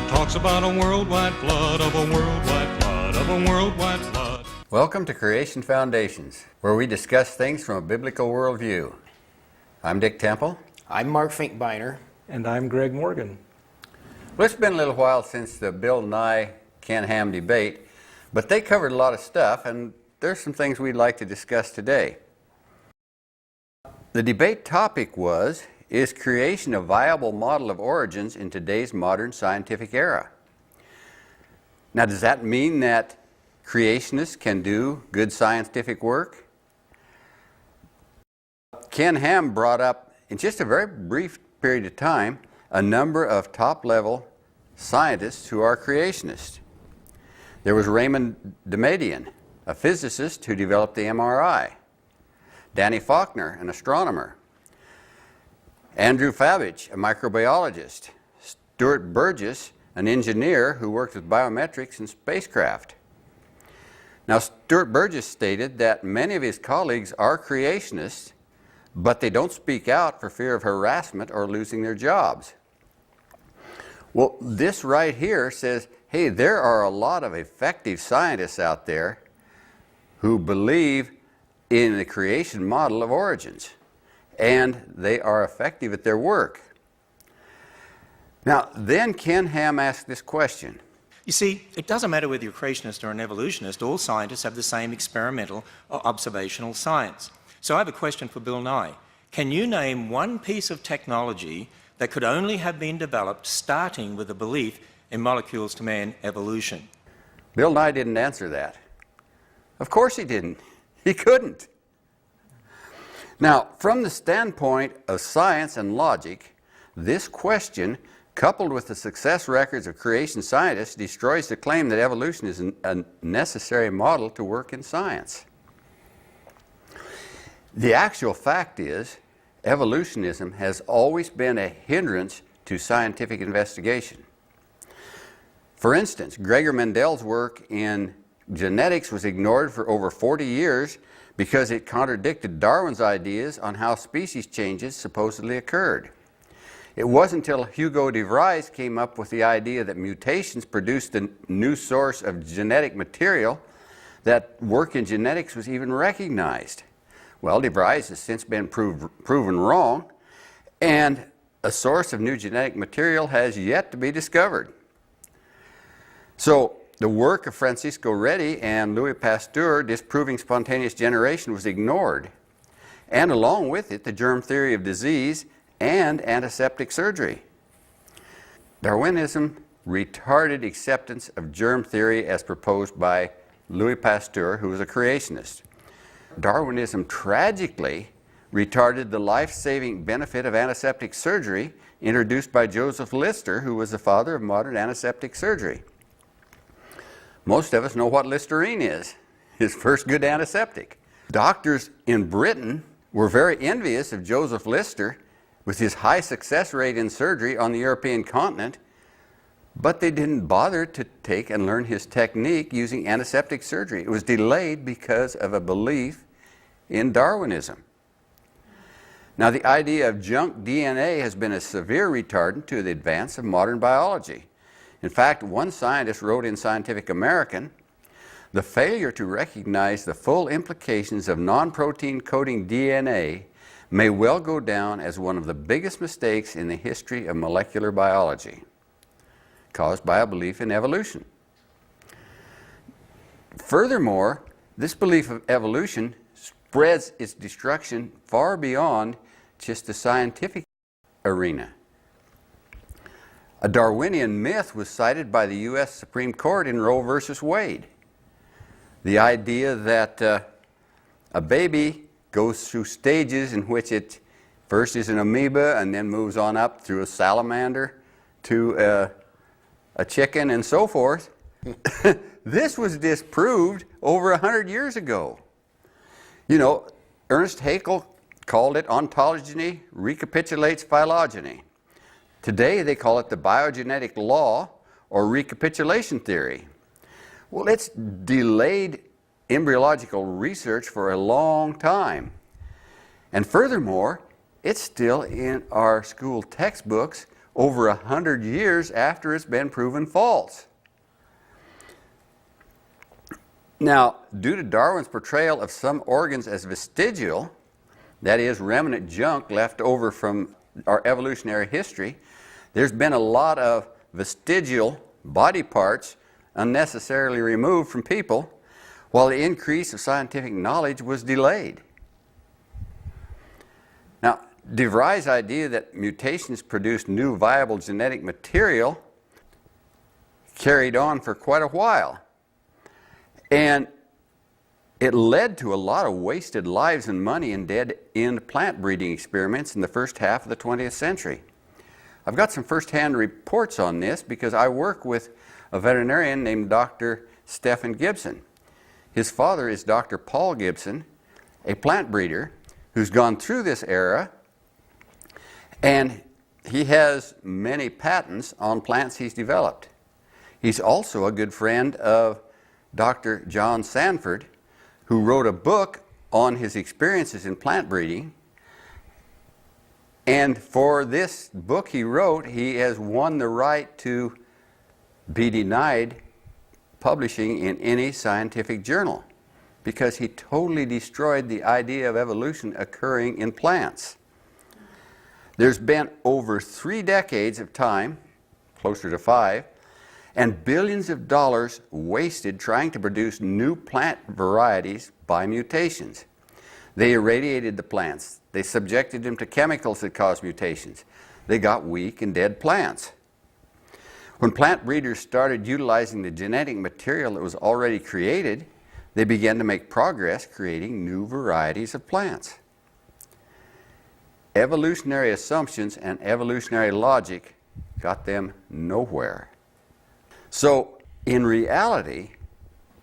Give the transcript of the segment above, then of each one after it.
talks about a worldwide flood of a worldwide flood of a worldwide flood. Welcome to Creation Foundations, where we discuss things from a biblical worldview. I'm Dick Temple. I'm Mark Finkbeiner. And I'm Greg Morgan. Well, it's been a little while since the Bill Nye Ken Ham debate, but they covered a lot of stuff, and there's some things we'd like to discuss today. The debate topic was, is creation a viable model of origins in today's modern scientific era? Now, does that mean that creationists can do good scientific work? Ken Ham brought up, in just a very brief period of time, a number of top-level scientists who are creationists. There was Raymond Damadian, a physicist who developed the MRI. Danny Faulkner, an astronomer. Andrew Fabbage, a microbiologist. Stuart Burgess, an engineer who worked with biometrics and spacecraft. Now, Stuart Burgess stated that many of his colleagues are creationists, but they don't speak out for fear of harassment or losing their jobs. Well, this right here says, hey, there are a lot of effective scientists out there who believe in the creation model of origins, and they are effective at their work. Now, then Ken Ham asked this question. You see, it doesn't matter whether you're a creationist or an evolutionist, all scientists have the same experimental or observational science. So I have a question for Bill Nye. Can you name one piece of technology that could only have been developed starting with a belief in molecules to man evolution? Bill Nye didn't answer that. Of course he didn't. He couldn't. Now, from the standpoint of science and logic, this question, coupled with the success records of creation scientists, destroys the claim that evolution is a necessary model to work in science. The actual fact is, evolutionism has always been a hindrance to scientific investigation. For instance, Gregor Mendel's work in genetics was ignored for over 40 years because it contradicted Darwin's ideas on how species changes supposedly occurred. It wasn't until Hugo de Vries came up with the idea that mutations produced a new source of genetic material that work in genetics was even recognized. Well, de Vries has since been proven wrong, and a source of new genetic material has yet to be discovered. So, the work of Francisco Redi and Louis Pasteur disproving spontaneous generation was ignored, and along with it, the germ theory of disease and antiseptic surgery. Darwinism retarded acceptance of germ theory as proposed by Louis Pasteur, who was a creationist. Darwinism tragically retarded the life-saving benefit of antiseptic surgery introduced by Joseph Lister, who was the father of modern antiseptic surgery. Most of us know what Listerine is, his first good antiseptic. Doctors in Britain were very envious of Joseph Lister with his high success rate in surgery on the European continent, but they didn't bother to take and learn his technique using antiseptic surgery. It was delayed because of a belief in Darwinism. Now, the idea of junk DNA has been a severe retardant to the advance of modern biology. In fact, one scientist wrote in Scientific American, the failure to recognize the full implications of non-protein coding DNA may well go down as one of the biggest mistakes in the history of molecular biology, caused by a belief in evolution. Furthermore, this belief of evolution spreads its destruction far beyond just the scientific arena. A Darwinian myth was cited by the U.S. Supreme Court in Roe versus Wade. The idea that a baby goes through stages in which it first is an amoeba and then moves on up through a salamander to a chicken and so forth. This was disproved over 100 years ago. You know, Ernst Haeckel called it ontogeny recapitulates phylogeny. Today they call it the biogenetic law or recapitulation theory. Well, it's delayed embryological research for a long time. And furthermore, it's still in our school textbooks over 100 years after it's been proven false. Now, due to Darwin's portrayal of some organs as vestigial, that is, remnant junk left over from our evolutionary history, there's been a lot of vestigial body parts unnecessarily removed from people, while the increase of scientific knowledge was delayed. Now, DeVry's idea that mutations produce new viable genetic material carried on for quite a while. And it led to a lot of wasted lives and money in dead-end plant breeding experiments in the first half of the 20th century. I've got some first-hand reports on this because I work with a veterinarian named Dr. Stephen Gibson. His father is Dr. Paul Gibson, a plant breeder who's gone through this era, and he has many patents on plants he's developed. He's also a good friend of Dr. John Sanford, who wrote a book on his experiences in plant breeding. And for this book he wrote, he has won the right to be denied publishing in any scientific journal because he totally destroyed the idea of evolution occurring in plants. There's been over 3 decades of time, closer to 5, and billions of dollars wasted trying to produce new plant varieties by mutations. They irradiated the plants. They subjected them to chemicals that caused mutations. They got weak and dead plants. When plant breeders started utilizing the genetic material that was already created, they began to make progress creating new varieties of plants. Evolutionary assumptions and evolutionary logic got them nowhere. So, in reality,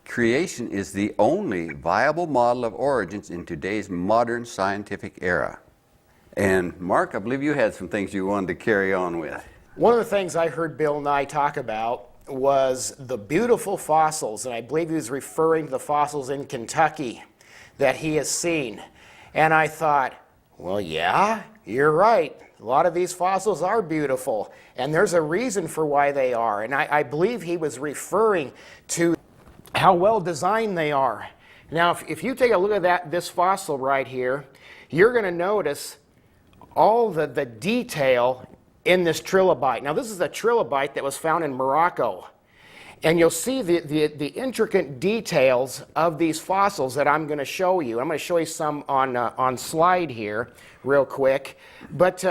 creation is the only viable model of origins in today's modern scientific era. And Mark, I believe you had some things you wanted to carry on with. One of the things I heard Bill Nye talk about was the beautiful fossils, and I believe he was referring to the fossils in Kentucky that he has seen. And I thought, well, yeah, you're right. A lot of these fossils are beautiful, and there's a reason for why they are. And I believe he was referring to how well designed they are. Now, if you take a look at this fossil right here, you're going to notice all the detail in this trilobite. Now, this is a trilobite that was found in Morocco. And you'll see the intricate details of these fossils that I'm going to show you. I'm going to show you some on slide here real quick. But,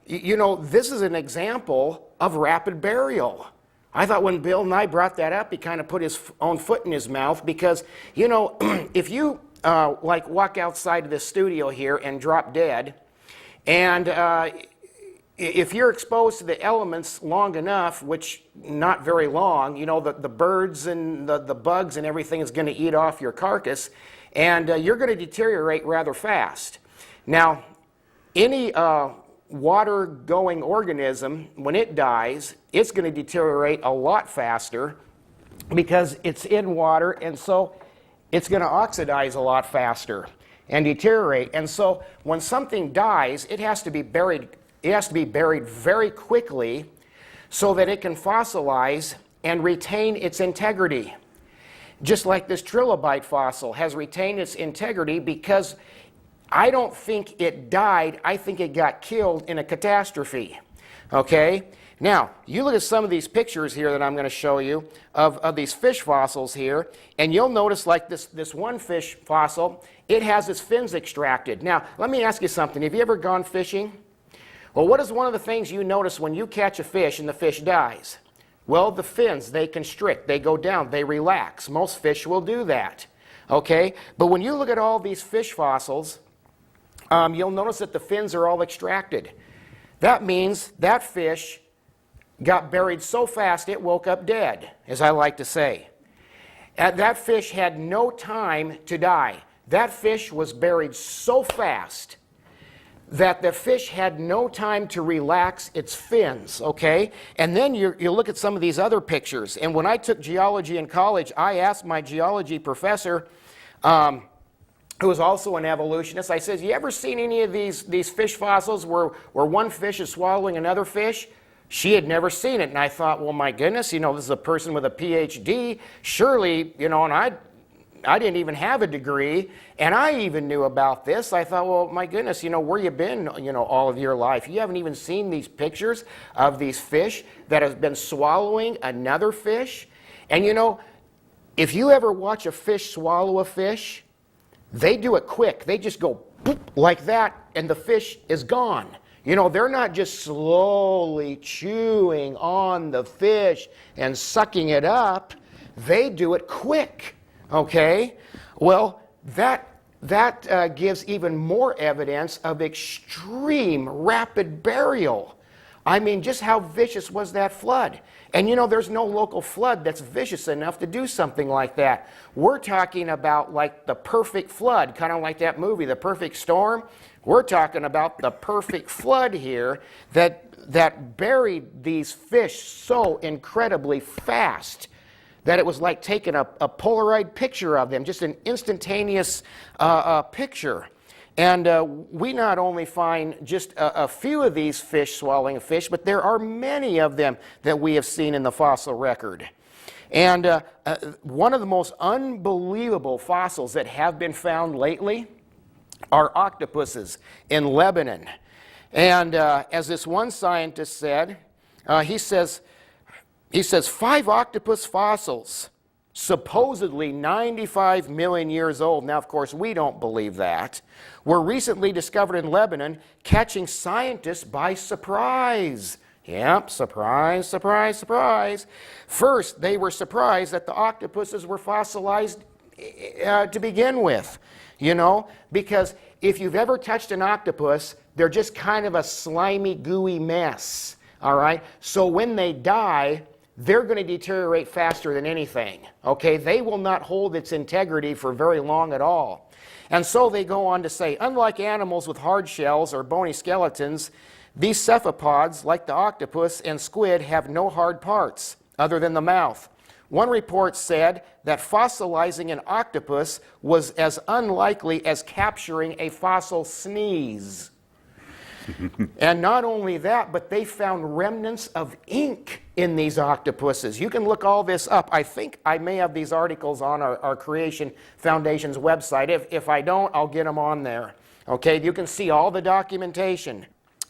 you know, this is an example of rapid burial. I thought when Bill Nye brought that up, he kind of put his own foot in his mouth because, you know, if you, like, walk outside of this studio here and drop dead, and if you're exposed to the elements long enough, which not very long, you know, the birds and the bugs and everything is going to eat off your carcass, and you're going to deteriorate rather fast. Now, any water-going organism, when it dies, it's going to deteriorate a lot faster because it's in water, and so it's going to oxidize a lot faster and deteriorate. And so when something dies, it has to be buried. It has to be buried very quickly so that it can fossilize and retain its integrity. Just like this trilobite fossil has retained its integrity because I don't think it died, I think it got killed in a catastrophe. Okay? Now, you look at some of these pictures here that I'm going to show you of these fish fossils here, and you'll notice like this one fish fossil, it has its fins extracted. Now, let me ask you something. Have you ever gone fishing? Well, what is one of the things you notice when you catch a fish and the fish dies? Well, the fins, they constrict, they go down, they relax. Most fish will do that. Okay? But when you look at all these fish fossils, you'll notice that the fins are all extracted. That means that fish got buried so fast it woke up dead, as I like to say. That fish had no time to die. That fish was buried so fast that the fish had no time to relax its fins, okay? And then you look at some of these other pictures. And when I took geology in college, I asked my geology professor, who was also an evolutionist, I said, you ever seen any of these fish fossils where one fish is swallowing another fish? She had never seen it, and I thought, well, my goodness, you know, this is a person with a PhD. Surely, you know, and I didn't even have a degree, and I even knew about this. I thought, well, my goodness, you know, where you been, you know, all of your life? You haven't even seen these pictures of these fish that have been swallowing another fish? And you know, if you ever watch a fish swallow a fish, they do it quick. They just go boop, like that, and the fish is gone. You know, they're not just slowly chewing on the fish and sucking it up. They do it quick, okay? Well, that gives even more evidence of extreme rapid burial. I mean, just how vicious was that flood? And you know, there's no local flood that's vicious enough to do something like that. We're talking about like the perfect flood, kind of like that movie, The Perfect Storm. We're talking about the perfect flood here that buried these fish so incredibly fast that it was like taking a Polaroid picture of them, just an instantaneous picture. And we not only find just a few of these fish swallowing a fish, but there are many of them that we have seen in the fossil record. And one of the most unbelievable fossils that have been found lately are octopuses in Lebanon. And as this one scientist said, he says 5 octopus fossils, supposedly 95 million years old. Now, of course, we don't believe that. Were recently discovered in Lebanon, catching scientists by surprise. Yep, surprise, surprise, surprise. First, they were surprised that the octopuses were fossilized to begin with, you know, because if you've ever touched an octopus, they're just kind of a slimy, gooey mess, all right? So when they die, they're going to deteriorate faster than anything, okay? They will not hold its integrity for very long at all. And so they go on to say, unlike animals with hard shells or bony skeletons, these cephalopods, like the octopus and squid, have no hard parts other than the mouth. One report said that fossilizing an octopus was as unlikely as capturing a fossil sneeze. And not only that, but they found remnants of ink in these octopuses. You can look all this up. I think I may have these articles on our Creation Foundation's website. If I don't, I'll get them on there. Okay, you can see all the documentation.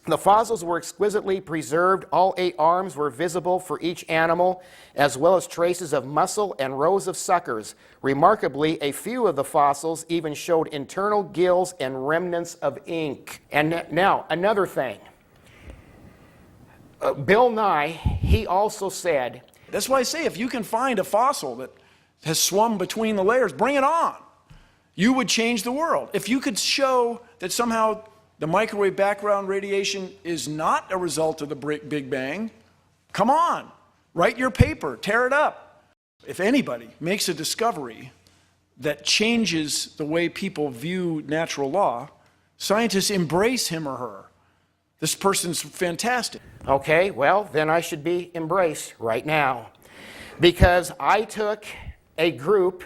The fossils were exquisitely preserved. All 8 arms were visible for each animal, as well as traces of muscle and rows of suckers. Remarkably, a few of the fossils even showed internal gills and remnants of ink. And now, another thing. Bill Nye, he also said, that's why I say if you can find a fossil that has swum between the layers, bring it on. You would change the world. If you could show that somehow the microwave background radiation is not a result of the Big Bang, come on, write your paper, tear it up. If anybody makes a discovery that changes the way people view natural law, scientists embrace him or her. This person's fantastic. Okay, well, then I should be embraced right now. Because I took a group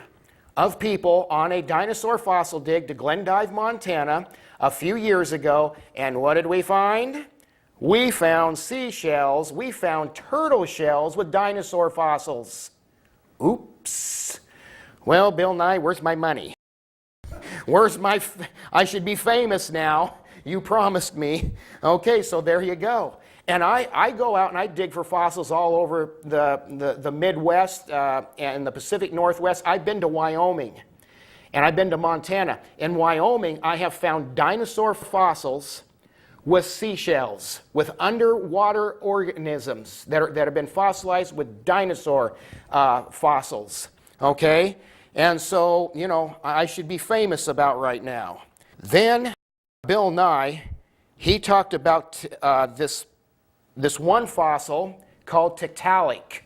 of people on a dinosaur fossil dig to Glendive, Montana, a few years ago, and what did we find? We found seashells, we found turtle shells with dinosaur fossils. Oops. Well, Bill Nye, where's my money? I should be famous now. You promised me. Okay, so there you go. And I go out and I dig for fossils all over the Midwest and the Pacific Northwest. I've been to Wyoming. And I've been to Montana. In Wyoming, I have found dinosaur fossils with seashells, with underwater organisms that have been fossilized with dinosaur fossils. Okay? And so, you know, I should be famous about right now. Then Bill Nye, he talked about this one fossil called Tiktaalik.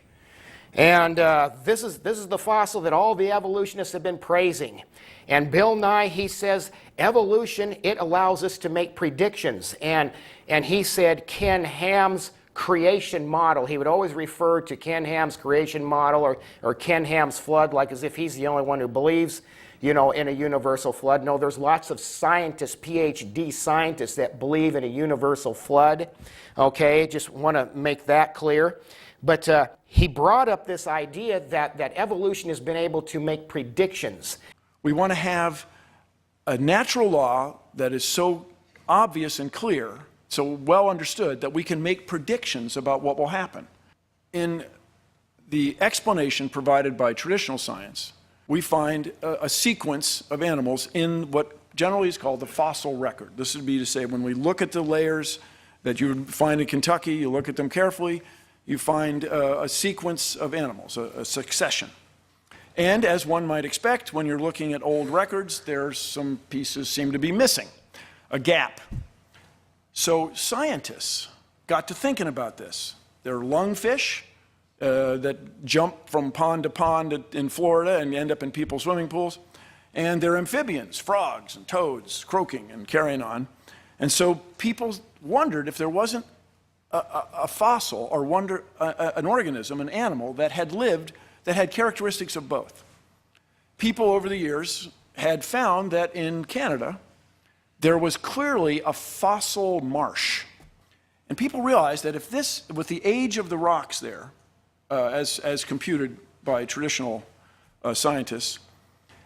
And this is the fossil that all the evolutionists have been praising. And Bill Nye, he says, evolution, it allows us to make predictions. And he said Ken Ham's creation model, he would always refer to Ken Ham's creation model or Ken Ham's flood, like as if he's the only one who believes you know, in a universal flood. No, there's lots of scientists, PhD scientists, that believe in a universal flood. Okay, just want to make that clear. But he brought up this idea that evolution has been able to make predictions. We want to have a natural law that is so obvious and clear, so well understood, that we can make predictions about what will happen. In the explanation provided by traditional science, we find a sequence of animals in what generally is called the fossil record. This would be to say, when we look at the layers that you would find in Kentucky, you look at them carefully, you find a sequence of animals, a succession. And as one might expect, when you're looking at old records, there's some pieces seem to be missing, a gap. So scientists got to thinking about this. There are lungfish that jump from pond to pond in Florida and end up in people's swimming pools. And there are amphibians, frogs and toads, croaking and carrying on. And so people wondered if there wasn't a fossil or an organism, an animal that had lived, that had characteristics of both. People over the years had found that in Canada, there was clearly a fossil marsh. And people realized that if this, with the age of the rocks there, as computed by traditional scientists,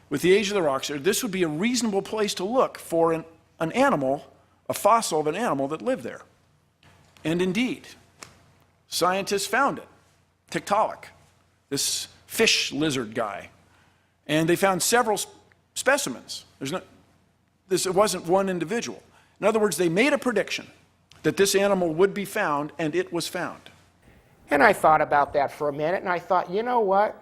with the age of the rocks there, this would be a reasonable place to look for an animal, a fossil of an animal that lived there. And indeed, scientists found it, Tiktaalik, this fish lizard guy. And they found several specimens. It wasn't one individual. In other words, they made a prediction that this animal would be found, and it was found. And I thought about that for a minute, and I thought, you know what?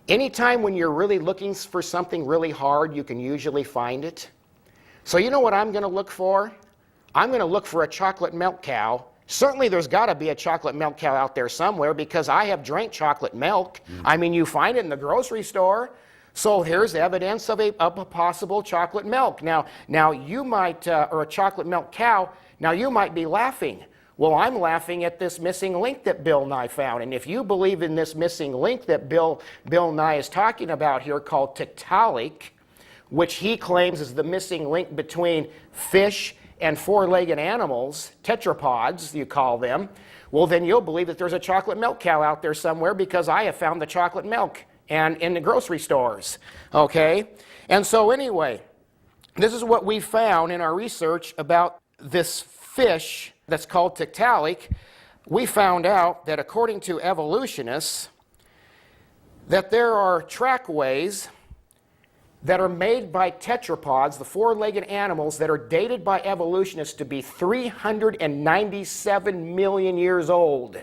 Anytime when you're really looking for something really hard, you can usually find it. So you know what I'm going to look for? I'm going to look for a chocolate milk cow. Certainly there's got to be a chocolate milk cow out there somewhere, because I have drank chocolate milk. I mean, you find it in the grocery store. So here's evidence of a possible chocolate milk. Now you might, or a chocolate milk cow, now you might be laughing. Well, I'm laughing at this missing link that Bill Nye found. And if you believe in this missing link that Bill Nye is talking about here, called Tiktaalik, which he claims is the missing link between fish and four-legged animals, tetrapods, you call them, well, then you'll believe that there's a chocolate milk cow out there somewhere, because I have found the chocolate milk and in the grocery stores, okay? And so anyway, this is what we found in our research about this fish that's called Tiktaalik. We found out that according to evolutionists, that there are trackways that are made by tetrapods, the four-legged animals, that are dated by evolutionists to be 397 million years old.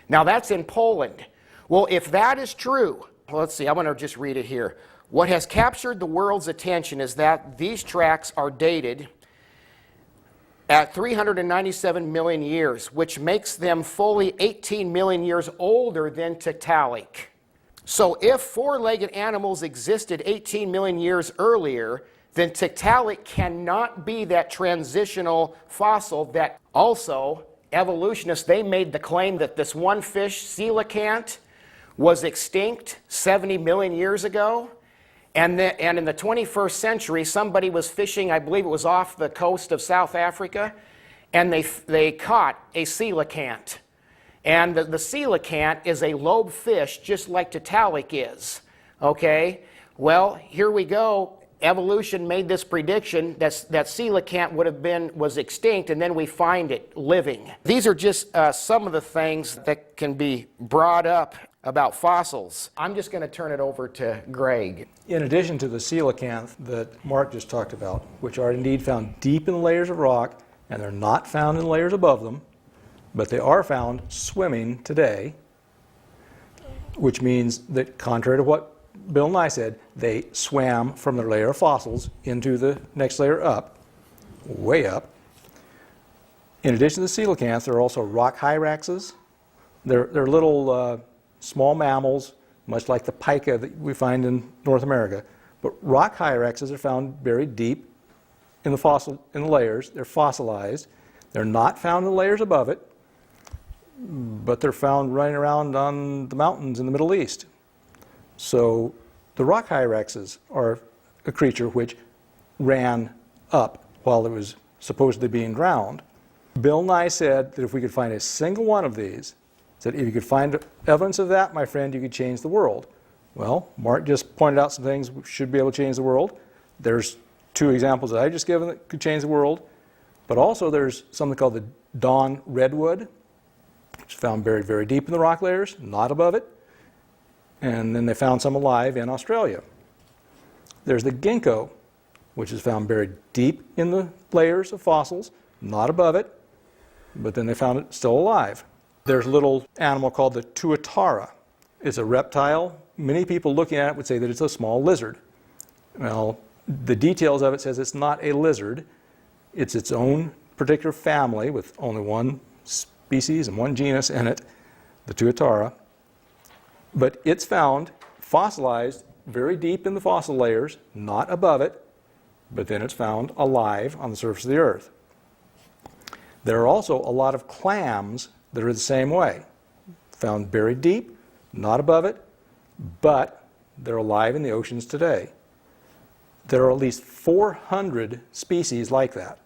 Now that's in Poland. Well, if that is true, let's see, I'm going to just read it here. What has captured the world's attention is that these tracks are dated at 397 million years, which makes them fully 18 million years older than Tiktaalik. So if four-legged animals existed 18 million years earlier, then Tiktaalik cannot be that transitional fossil that also evolutionists, they made the claim that this one fish, coelacanth, was extinct 70 million years ago. And in the 21st century, somebody was fishing, I believe it was off the coast of South Africa, and they caught a coelacanth. And the coelacanth is a lobe fish, just like Tiktaalik is. Okay? Well, here we go. Evolution made this prediction that coelacanth was extinct, and then we find it living. These are just some of the things that can be brought up about fossils. I'm just going to turn it over to Greg. In addition to the coelacanth that Mark just talked about, which are indeed found deep in the layers of rock, and they're not found in the layers above them, but they are found swimming today, which means that, contrary to what Bill Nye said, they swam from their layer of fossils into the next layer up, way up. In addition to the coelacanth, there are also rock hyraxes. They're little small mammals, much like the pika that we find in North America. But rock hyraxes are found buried deep in the layers. They're fossilized. They're not found in the layers above it, but they're found running around on the mountains in the Middle East. So The rock hyraxes are a creature which ran up while it was supposedly being drowned. Bill Nye said that if we could find a single one of these, that if you could find evidence of that, my friend, you could change the world. Well, Mark just pointed out some things that should be able to change the world. There's 2 examples that I just given that could change the world. But also there's something called the Dawn redwood, which is found buried very deep in the rock layers, not above it. And then they found some alive in Australia. There's the ginkgo, which is found buried deep in the layers of fossils, not above it, but then they found it still alive. There's a little animal called the tuatara. It's a reptile. Many people looking at it would say that it's a small lizard. Well, the details of it says it's not a lizard. It's its own particular family with only one species and one genus in it, the tuatara. But it's found fossilized very deep in the fossil layers, not above it, but then it's found alive on the surface of the earth. There are also a lot of clams that are the same way, found buried deep, not above it, but they're alive in the oceans today. There are at least 400 species like that.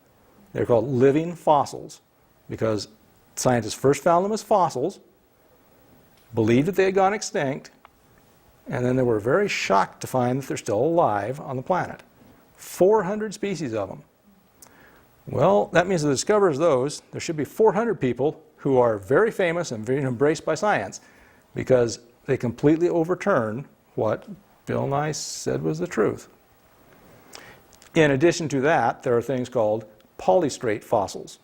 They're called living fossils because scientists first found them as fossils, believed that they had gone extinct, and then they were very shocked to find that they're still alive on the planet. 400 species of them. Well, that means the discoverers of those, there should be 400 people who are very famous and very embraced by science because they completely overturn what Bill Nye said was the truth. In addition to that, there are things called polystrate fossils.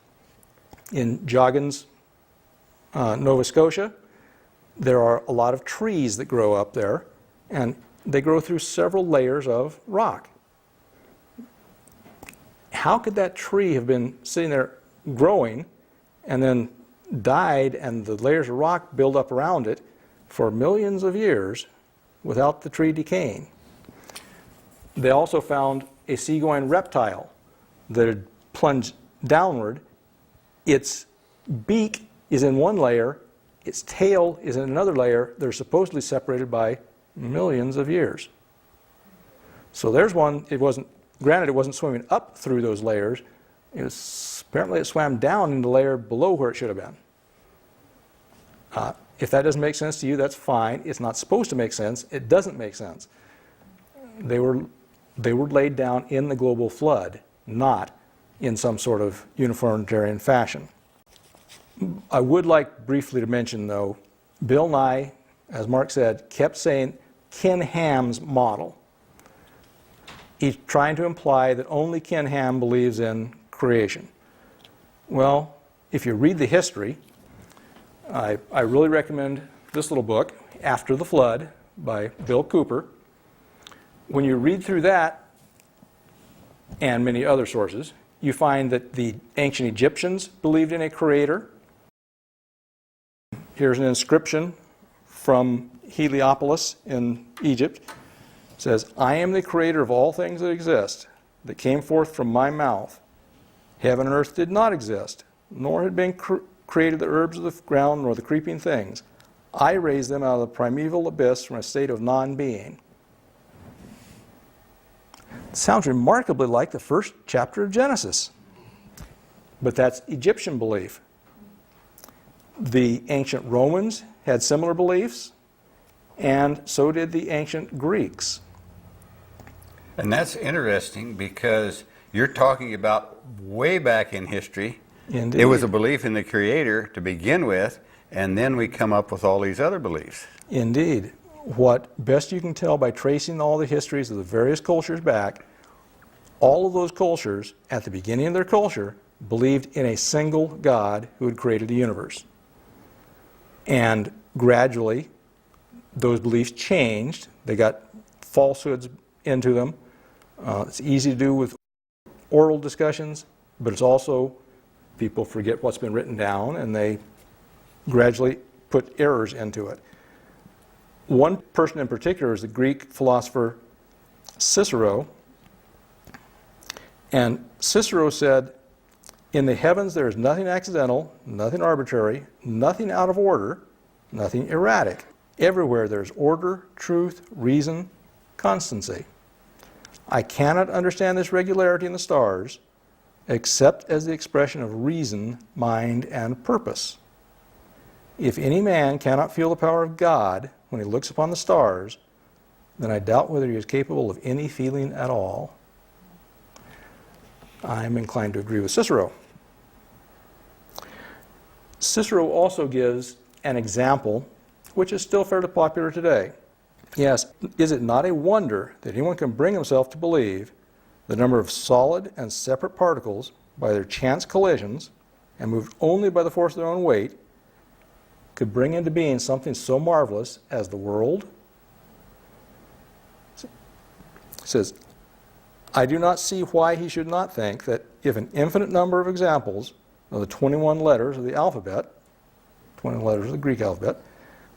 In Joggins, Nova Scotia, there are a lot of trees that grow up there, and they grow through several layers of rock. How could that tree have been sitting there growing and then died and the layers of rock build up around it for millions of years without the tree decaying? They also found a seagoing reptile that had plunged downward. Its beak is in one layer, its tail is in another layer. They're supposedly separated by millions of years. So there's one. Granted, it wasn't swimming up through those layers. Apparently it swam down in the layer below where it should have been. If that doesn't make sense to you, that's fine. It's not supposed to make sense. It doesn't make sense. They were laid down in the global flood, not in some sort of uniformitarian fashion. I would like briefly to mention, though, Bill Nye, as Mark said, kept saying Ken Ham's model. He's trying to imply that only Ken Ham believes in creation. Well, if you read the history, I really recommend this little book, After the Flood, by Bill Cooper. When you read through that, and many other sources, you find that the ancient Egyptians believed in a creator. Here's an inscription from Heliopolis in Egypt. It says, "I am the creator of all things that exist, that came forth from my mouth. Heaven and earth did not exist, nor had been created the herbs of the ground, nor the creeping things. I raised them out of the primeval abyss from a state of non-being." It sounds remarkably like the first chapter of Genesis. But that's Egyptian belief. The ancient Romans had similar beliefs, and so did the ancient Greeks. And that's interesting because you're talking about way back in history. Indeed. It was a belief in the Creator to begin with, and then we come up with all these other beliefs. Indeed. What best you can tell by tracing all the histories of the various cultures back, all of those cultures, at the beginning of their culture, believed in a single God who had created the universe. And gradually, those beliefs changed. They got falsehoods into them. It's easy to do with oral discussions, but it's also, people forget what's been written down, and they gradually put errors into it. One person in particular is the Greek philosopher Cicero. And Cicero said, "In the heavens there is nothing accidental, nothing arbitrary, nothing out of order, nothing erratic. Everywhere there is order, truth, reason, constancy. I cannot understand this regularity in the stars except as the expression of reason, mind, and purpose. If any man cannot feel the power of God when he looks upon the stars, then I doubt whether he is capable of any feeling at all. I'm inclined to agree with Cicero. Cicero also gives an example which is still fairly popular today. Yes, is it not a wonder that anyone can bring himself to believe the number of solid and separate particles by their chance collisions and moved only by the force of their own weight could bring into being something so marvelous as the world? It says, I do not see why he should not think that if an infinite number of examples of the 21 letters of the alphabet, 21 letters of the Greek alphabet,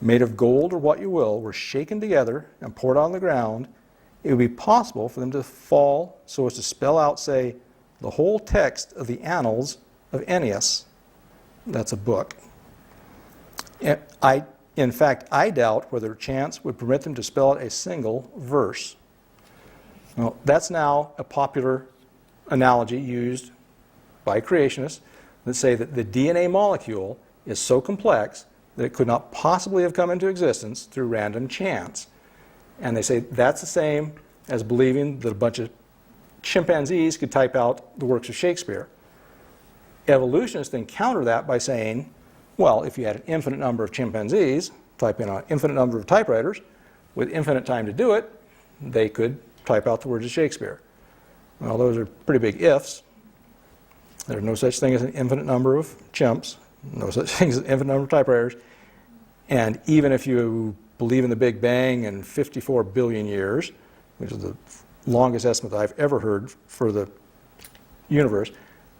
made of gold or what you will, were shaken together and poured on the ground, it would be possible for them to fall so as to spell out, say, the whole text of the Annals of Ennius. That's a book. In fact, I doubt whether chance would permit them to spell out a single verse. Well, that's now a popular analogy used by creationists that say that the DNA molecule is so complex that it could not possibly have come into existence through random chance. And they say that's the same as believing that a bunch of chimpanzees could type out the works of Shakespeare. Evolutionists then counter that by saying, well, if you had an infinite number of chimpanzees typing on an infinite number of typewriters with infinite time to do it, they could type out the words of Shakespeare. Well, those are pretty big ifs. There's no such thing as an infinite number of chimps, no such thing as an infinite number of typewriters. And even if you believe in the Big Bang and 54 billion years, which is the longest estimate that I've ever heard for the universe,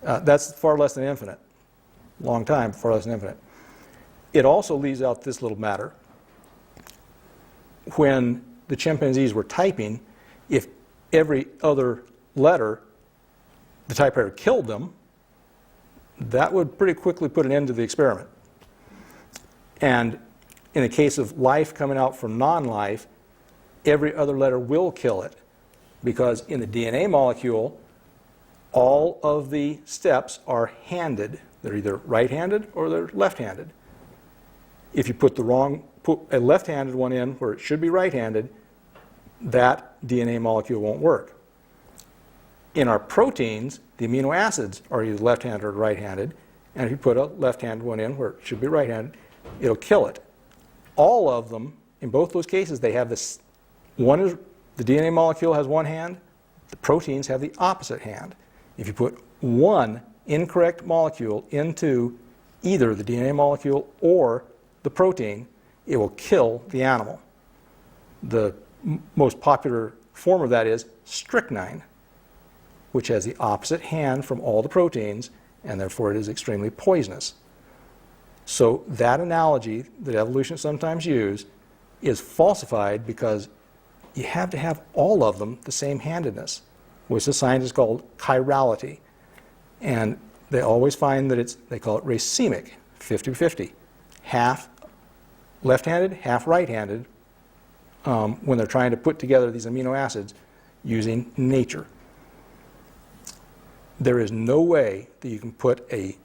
that's far less than infinite. Long time, far less than infinite. It also leaves out this little matter. When the chimpanzees were typing, if every other letter the typewriter killed them, that would pretty quickly put an end to the experiment. And in the case of life coming out from non-life, every other letter will kill it, because in the DNA molecule, all of the steps are handed. They're either right-handed or they're left-handed. If you put a left-handed one in where it should be right-handed, that DNA molecule won't work. In our proteins, the amino acids are either left-handed or right-handed, and if you put a left-handed one in where it should be right-handed, it'll kill it. All of them, in both those cases, they have this, one is, the DNA molecule has one hand, the proteins have the opposite hand. If you put one incorrect molecule into either the DNA molecule or the protein, it will kill the animal. The most popular form of that is strychnine, which has the opposite hand from all the proteins, and therefore it is extremely poisonous. So that analogy that evolutionists sometimes use is falsified because you have to have all of them the same handedness, which the scientists call chirality. And they always find that they call it racemic, 50-50, half left-handed, half right-handed, when they're trying to put together these amino acids using nature. There is no way that you can put a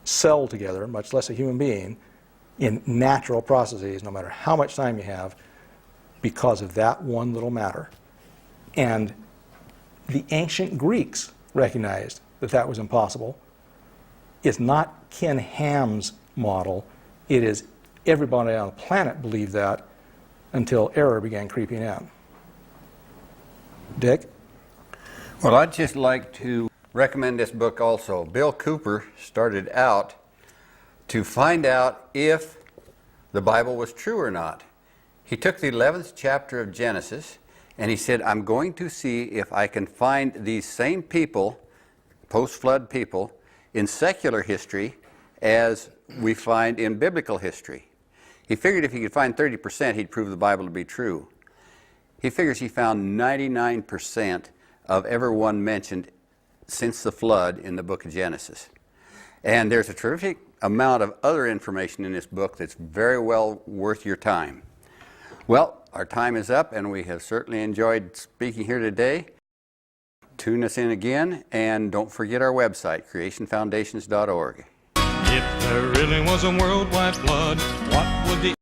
cell together, much less a human being, in natural processes, no matter how much time you have, because of that one little matter. And the ancient Greeks recognized that that was impossible. It's not Ken Ham's model. It is everybody on the planet believed that until error began creeping in. Dick? Well, I'd just like to recommend this book also. Bill Cooper started out to find out if the Bible was true or not. He took the 11th chapter of Genesis and he said, I'm going to see if I can find these same people, post-flood people, in secular history as we find in biblical history. He figured if he could find 30%, he'd prove the Bible to be true. He figures he found 99% of every one mentioned since the flood in the book of Genesis. And there's a terrific amount of other information in this book that's very well worth your time. Well, our time is up, and we have certainly enjoyed speaking here today. Tune us in again, and don't forget our website, creationfoundations.org. If there really was a worldwide flood, what would the